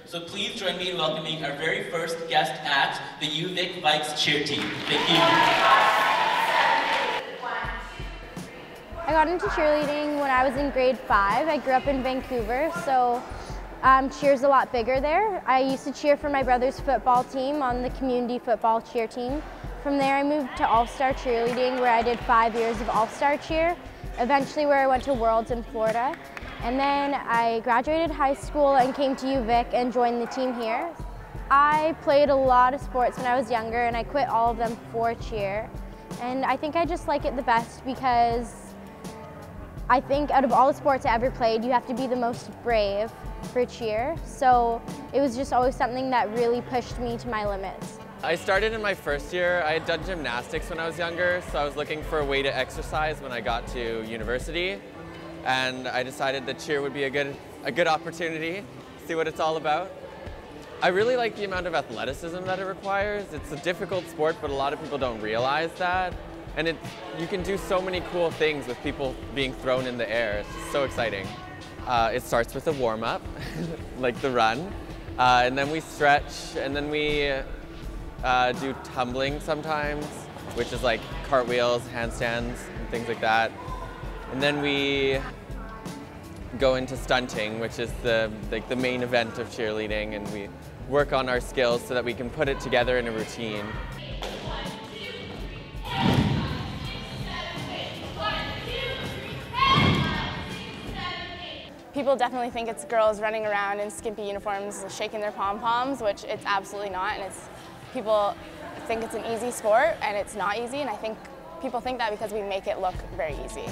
So please join me in welcoming our very first guest act, the UVic Vikes cheer team. Thank you. I got into cheerleading when I was in grade 5. I grew up in Vancouver, so cheer's a lot bigger there. I used to cheer for my brother's football team on the community football cheer team. From there I moved to All-Star Cheerleading, where I did 5 years of All-Star Cheer, eventually where I went to Worlds in Florida. And then I graduated high school and came to UVic and joined the team here. I played a lot of sports when I was younger, and I quit all of them for cheer. And I think I just like it the best because I think out of all the sports I ever played, you have to be the most brave for cheer. So it was just always something that really pushed me to my limits. I started in my first year. I had done gymnastics when I was younger, so I was looking for a way to exercise when I got to university. And I decided that cheer would be a good opportunity to see what it's all about. I really like the amount of athleticism that it requires. It's a difficult sport, but a lot of people don't realize that. And you can do so many cool things with people being thrown in the air. It's so exciting. It starts with a warm-up, like the run, and then we stretch, and then we do tumbling sometimes, which is like cartwheels, handstands, and things like that. And then we go into stunting, which is the main event of cheerleading, and we work on our skills so that we can put it together in a routine. People definitely think it's girls running around in skimpy uniforms shaking their pom-poms, which it's absolutely not. And people think it's an easy sport, and it's not easy, and I think people think that because we make it look very easy.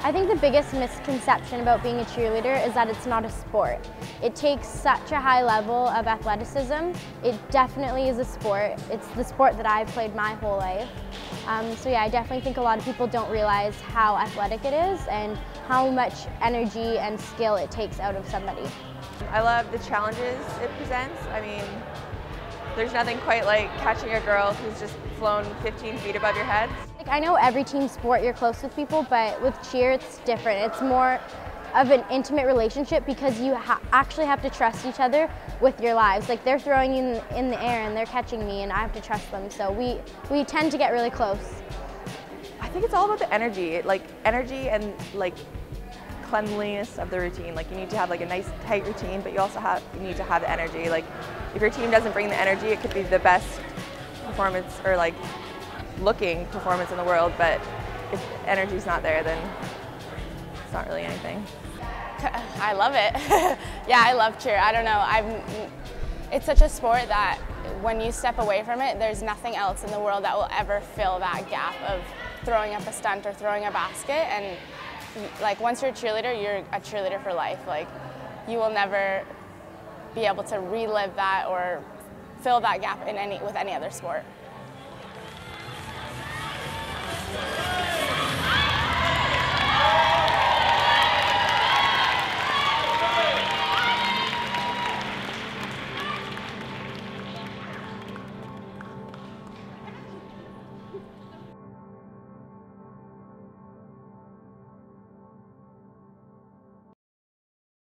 I think the biggest misconception about being a cheerleader is that it's not a sport. It takes such a high level of athleticism. It definitely is a sport. It's the sport that I've played my whole life. So yeah, I definitely think a lot of people don't realize how athletic it is and how much energy and skill it takes out of somebody. I love the challenges it presents. I mean, there's nothing quite like catching a girl who's just flown 15 feet above your head. I know every team sport you're close with people, but with cheer it's different. It's more of an intimate relationship because you actually have to trust each other with your lives. Like they're throwing you in the air and they're catching me and I have to trust them. So we tend to get really close. I think it's all about the energy, energy and cleanliness of the routine. Like you need to have like a nice tight routine, but you also need to have the energy. Like if your team doesn't bring the energy, it could be the best performance or looking performance in the world, but if energy's not there, then it's not really anything. I love it. Yeah, I love cheer. I don't know. It's such a sport that when you step away from it, there's nothing else in the world that will ever fill that gap of throwing up a stunt or throwing a basket. And once you're a cheerleader for life. You will never be able to relive that or fill that gap with any other sport.